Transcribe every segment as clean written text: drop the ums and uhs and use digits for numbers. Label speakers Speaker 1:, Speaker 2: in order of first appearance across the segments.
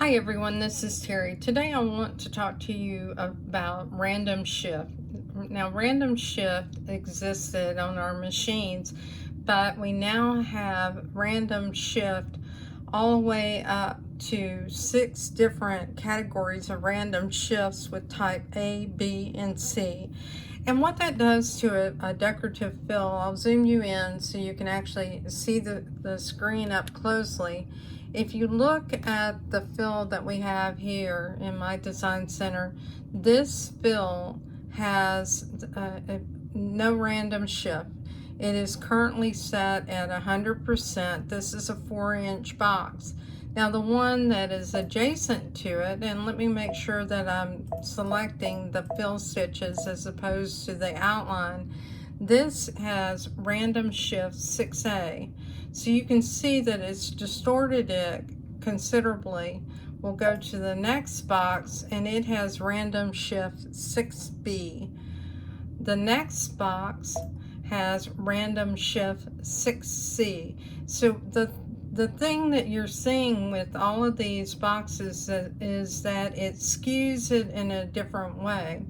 Speaker 1: Hi everyone, this is Terry. Today I want to talk to you about random shift. Now, random shift existed on our machines, but we now have random shift all the way up to 6 different categories of random shifts with type A, B, and C. And what that does to a decorative fill, I'll zoom you in so you can actually see the screen up closely. If you look at the fill that we have here in my design center, this fill has no random shift. It is currently set at 100%. This is a 4-inch box. Now the one that is adjacent to it, and let me make sure that I'm selecting the fill stitches as opposed to the outline, this has random shift 6A. So you can see that it's distorted it considerably. We'll go to the next box and it has random shift 6B. The next box has random shift 6C. So the thing that you're seeing with all of these boxes is that it skews it in a different way.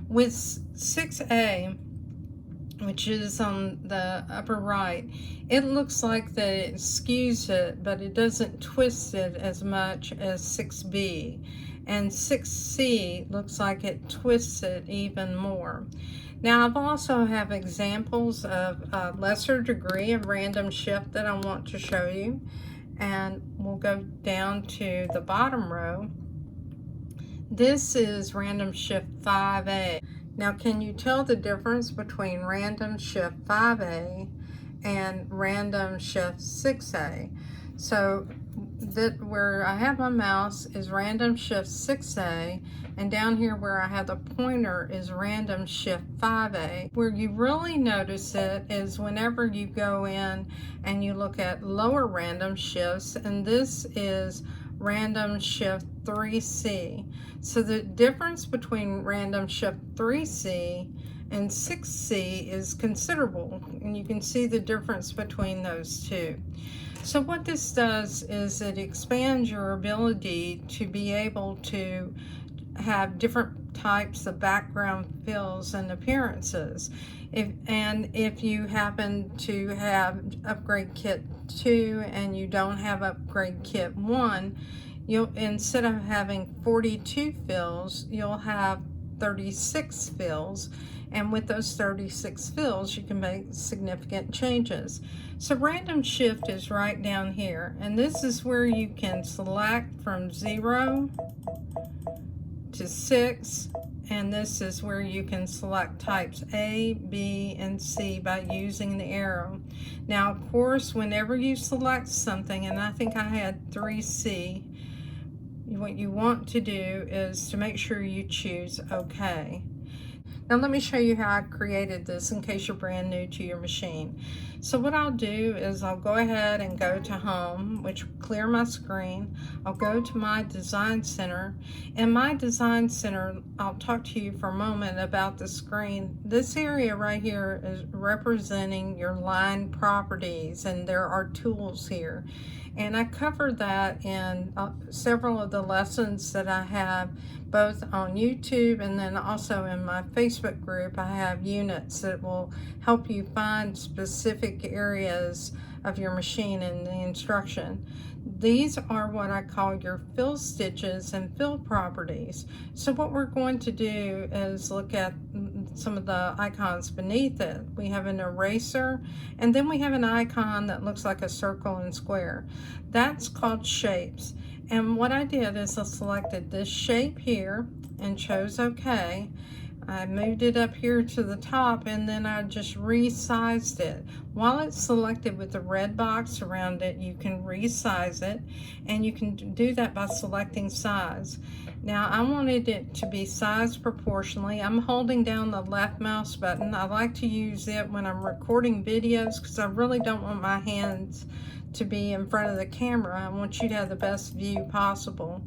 Speaker 1: With 6A, which is on the upper right, it looks like that it skews it, but it doesn't twist it as much as 6B. And 6C looks like it twists it even more. Now, I've also have examples of a lesser degree of random shift that I want to show you. And we'll go down to the bottom row. This is random shift 5A. Now, can you tell the difference between random shift 5A and random shift 6A? So that where I have my mouse is random shift 6A, and down here where I have the pointer is random shift 5A. Where you really notice it is whenever you go in and you look at lower random shifts, and this is random shift 3C. So the difference between random shift 3C and 6C is considerable, and you can see the difference between those two. So what this does is it expands your ability to be able to have different types of background fills and appearances. If you happen to have upgrade kit 2 and you don't have upgrade kit 1, you'll, instead of having 42 fills, you'll have 36 fills, and with those 36 fills you can make significant changes. So random shift is right down here, and this is where you can select from 0 to 6, and this is where you can select types A, B, and C by using the arrow. Now, of course, whenever you select something, and I think I had 3C, what you want to do is to make sure you choose OK. Now let me show you how I created this in case you're brand new to your machine. So what I'll do is I'll go ahead and go to Home, which will clear my screen. I'll go to my Design Center. In my Design Center, I'll talk to you for a moment about the screen. This area right here is representing your line properties, and there are tools here. And I covered that in several of the lessons that I have both on YouTube, and then also in my Facebook group I have units that will help you find specific areas of your machine in the instruction. These are what I call your fill stitches and fill properties. So what we're going to do is look at some of the icons beneath it. We have an eraser, and then we have an icon that looks like a circle and square. That's called shapes. And what I did is I selected this shape here and chose OK. I moved it up here to the top, and then I just resized it. While it's selected with the red box around it, you can resize it, and you can do that by selecting size. Now I wanted it to be sized proportionally. I'm holding down the left mouse button. I like to use it when I'm recording videos because I really don't want my hands to be in front of the camera. I want you to have the best view possible.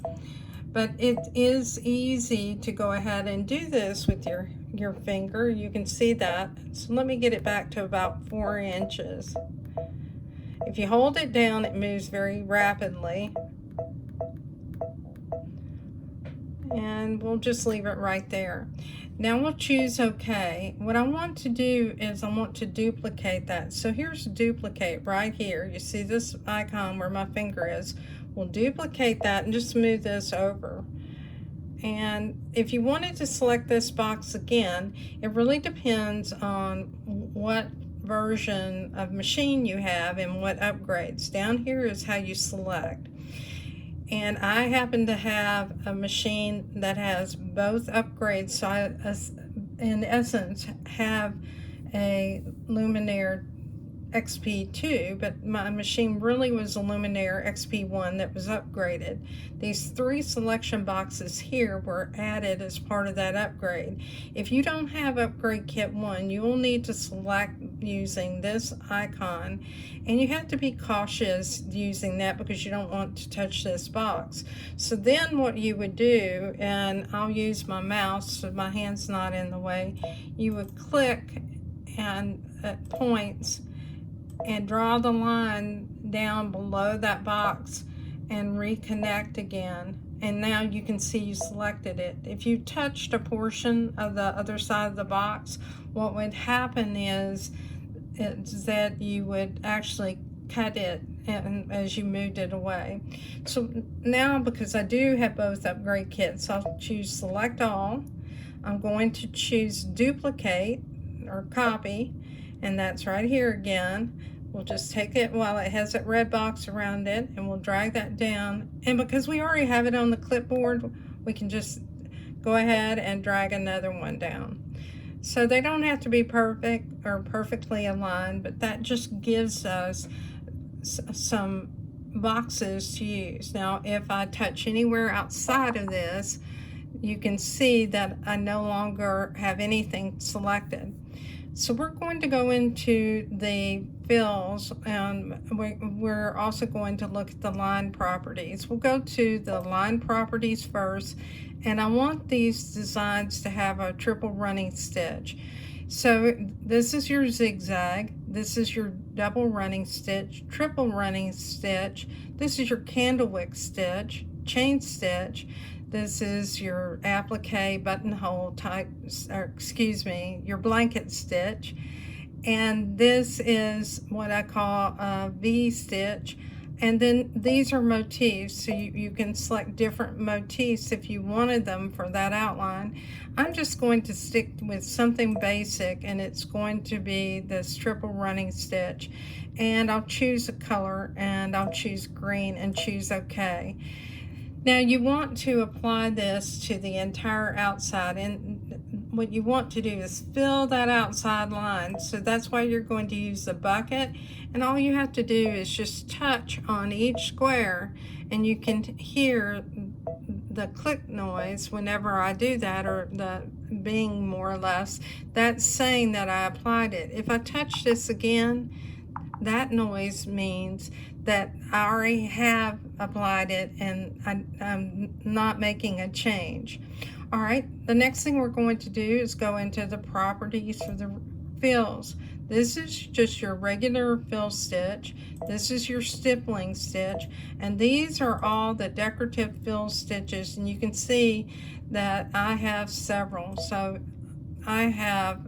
Speaker 1: But it is easy to go ahead and do this with your finger. You can see that. So let me get it back to about 4 inches. If you hold it down, it moves very rapidly. and we'll just leave it right there. Now we'll choose OK. What I want to do is I want to duplicate that. So here's duplicate right here. You see this icon where my finger is. We'll duplicate that and just move this over. And if you wanted to select this box again, it really depends on what version of machine you have and what upgrades. Down here is how you select. And I happen to have a machine that has both upgrades, so I, in essence, have a Luminaire XP2, but my machine really was a Luminaire XP1 that was upgraded. These 3 selection boxes here were added as part of that upgrade. If you don't have upgrade kit 1, you will need to select using this icon, and you have to be cautious using that because you don't want to touch this box. So then what you would do, and I'll use my mouse so my hand's not in the way, you would click and at points and draw the line down below that box and reconnect again. And now you can see you selected it. If you touched a portion of the other side of the box, what would happen is that you would actually cut it as you moved it away. So now, because I do have both upgrade kits, I'll choose select all. I'm going to choose duplicate or copy, and that's right here again. We'll just take it while it has that red box around it, and we'll drag that down. And because we already have it on the clipboard, we can just go ahead and drag another one down. So they don't have to be perfect or perfectly aligned, but that just gives us some boxes to use. Now, if I touch anywhere outside of this, you can see that I no longer have anything selected. So we're going to go into the fills, and we're also going to look at the line properties. We'll go to the line properties first, and I want these designs to have a triple running stitch. So this is your zigzag, this is your double running stitch, triple running stitch, this is your candle wick stitch, chain stitch, this is your applique buttonhole type, or excuse me, your blanket stitch. And this is what I call a V stitch. And then these are motifs, so you can select different motifs if you wanted them for that outline. I'm just going to stick with something basic, and it's going to be this triple running stitch. And I'll choose a color, and I'll choose green and choose OK. Now you want to apply this to the entire outside, and what you want to do is fill that outside line. So that's why you're going to use the bucket, and all you have to do is just touch on each square, and you can hear the click noise whenever I do that, or the bing more or less. That's saying that I applied it. If I touch this again, that noise means that I already have applied it and I'm not making a change. All right, the next thing we're going to do is go into the properties for the fills. This is just your regular fill stitch. This is your stippling stitch, and these are all the decorative fill stitches, and you can see that I have several. So I have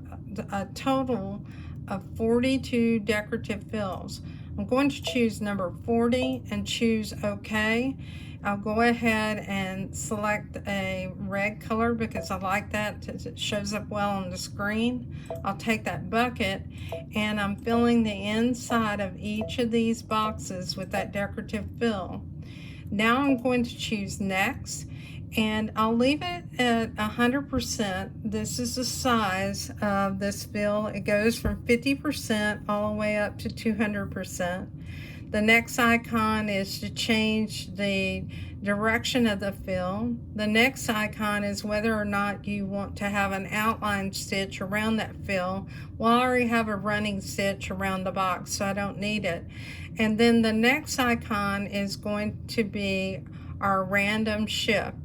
Speaker 1: a total of 42 decorative fills. I'm going to choose number 40 and choose OK. I'll go ahead and select a red color because I like that. It shows up well on the screen. I'll take that bucket, and I'm filling the inside of each of these boxes with that decorative fill. Now I'm going to choose next, and I'll leave it at 100%. This is the size of this fill. It goes from 50% all the way up to 200%. The next icon is to change the direction of the fill. The next icon is whether or not you want to have an outline stitch around that fill. Well, I already have a running stitch around the box, so I don't need it. And then the next icon is going to be our random shift.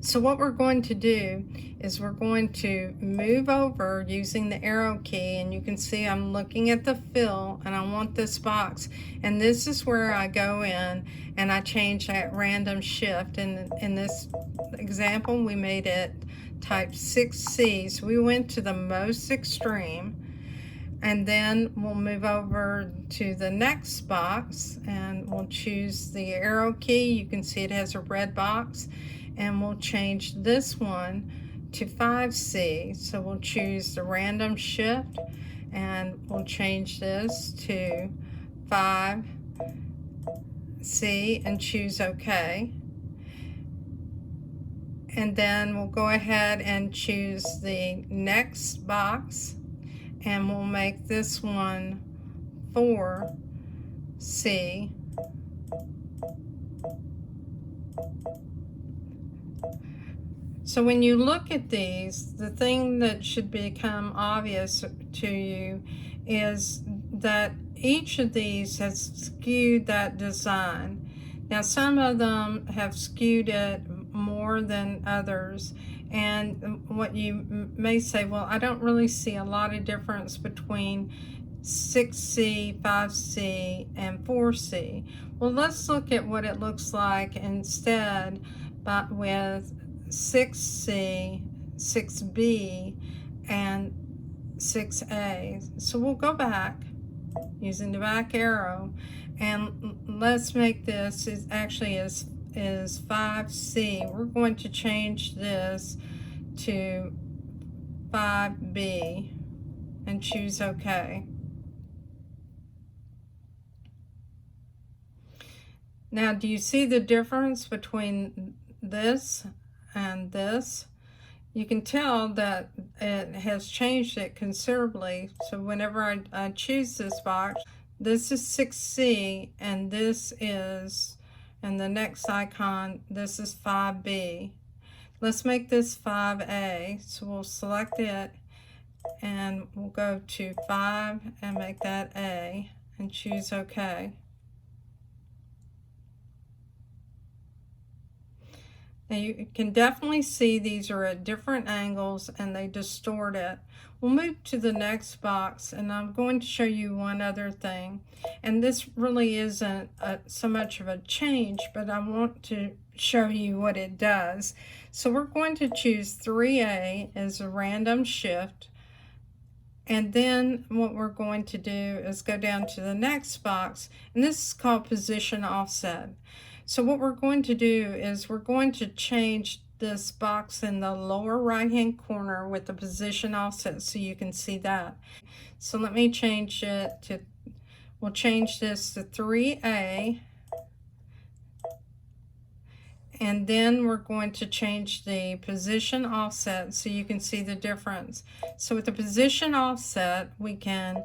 Speaker 1: So what we're going to do is we're going to move over using the arrow key, and you can see I'm looking at the fill and I want this box, and this is where I go in and I change that random shift. And in this example we made it type 6C, so we went to the most extreme. And then we'll move over to the next box and we'll choose the arrow key. You can see it has a red box, and we'll change this one to 5C. So we'll choose the random shift and we'll change this to 5C and choose OK. And then we'll go ahead and choose the next box, and we'll make this one 4C. So when you look at these, the thing that should become obvious to you is that each of these has skewed that design. Now some of them have skewed it more than others, and what you may say, well, I don't really see a lot of difference between 6C, 5C, and 4C. Well, let's look at what it looks like instead, but with 6C, 6B, and 6A. So we'll go back using the back arrow, and let's make this is 5C. We're going to change this to 5B and choose OK. Now, do you see the difference between this and this? You can tell that it has changed it considerably. So whenever I choose this box, this is 6C, and this is, and the next icon, this is 5B. Let's make this 5A. So we'll select it and we'll go to 5 and make that A and choose OK. Now you can definitely see these are at different angles and they distort it. We'll move to the next box, and I'm going to show you one other thing. And this really isn't so much of a change, but I want to show you what it does. So we're going to choose 3A as a random shift. And then what we're going to do is go down to the next box, and this is called position offset. So what we're going to do is we're going to change this box in the lower right hand corner with the position offset so you can see that. So let me change it to, we'll change this to 3A, and then we're going to change the position offset so you can see the difference. So with the position offset, we can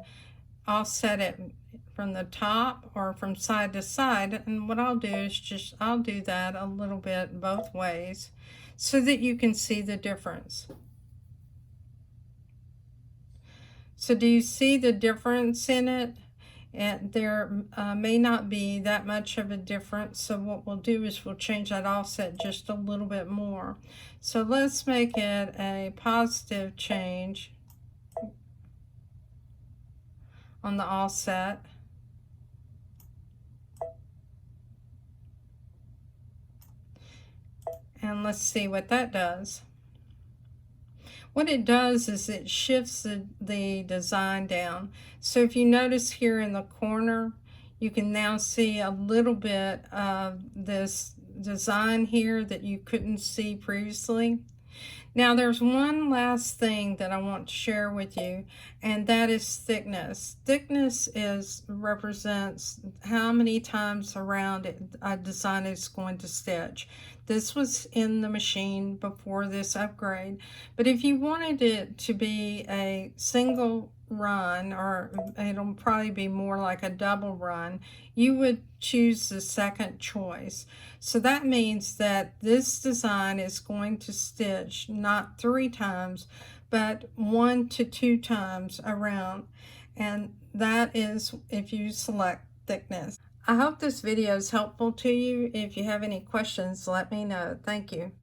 Speaker 1: offset it from the top or from side to side, and what I'll do is I'll do that a little bit both ways so that you can see the difference. So do you see the difference in it? And there may not be that much of a difference, so what we'll do is we'll change that offset just a little bit more. So let's make it a positive change on the offset. And let's see what that does. What it does is it shifts the design down. So if you notice here in the corner, you can now see a little bit of this design here that you couldn't see previously. Now there's one last thing that I want to share with you, and that is thickness. Thickness represents how many times around a design is going to stitch. This was in the machine before this upgrade, but if you wanted it to be a single run, or it'll probably be more like a double run, you would choose the second choice. So that means that this design is going to stitch not 3 times, but 1 to 2 times around, and that is if you select thickness. I hope this video is helpful to you. If you have any questions, let me know. Thank you.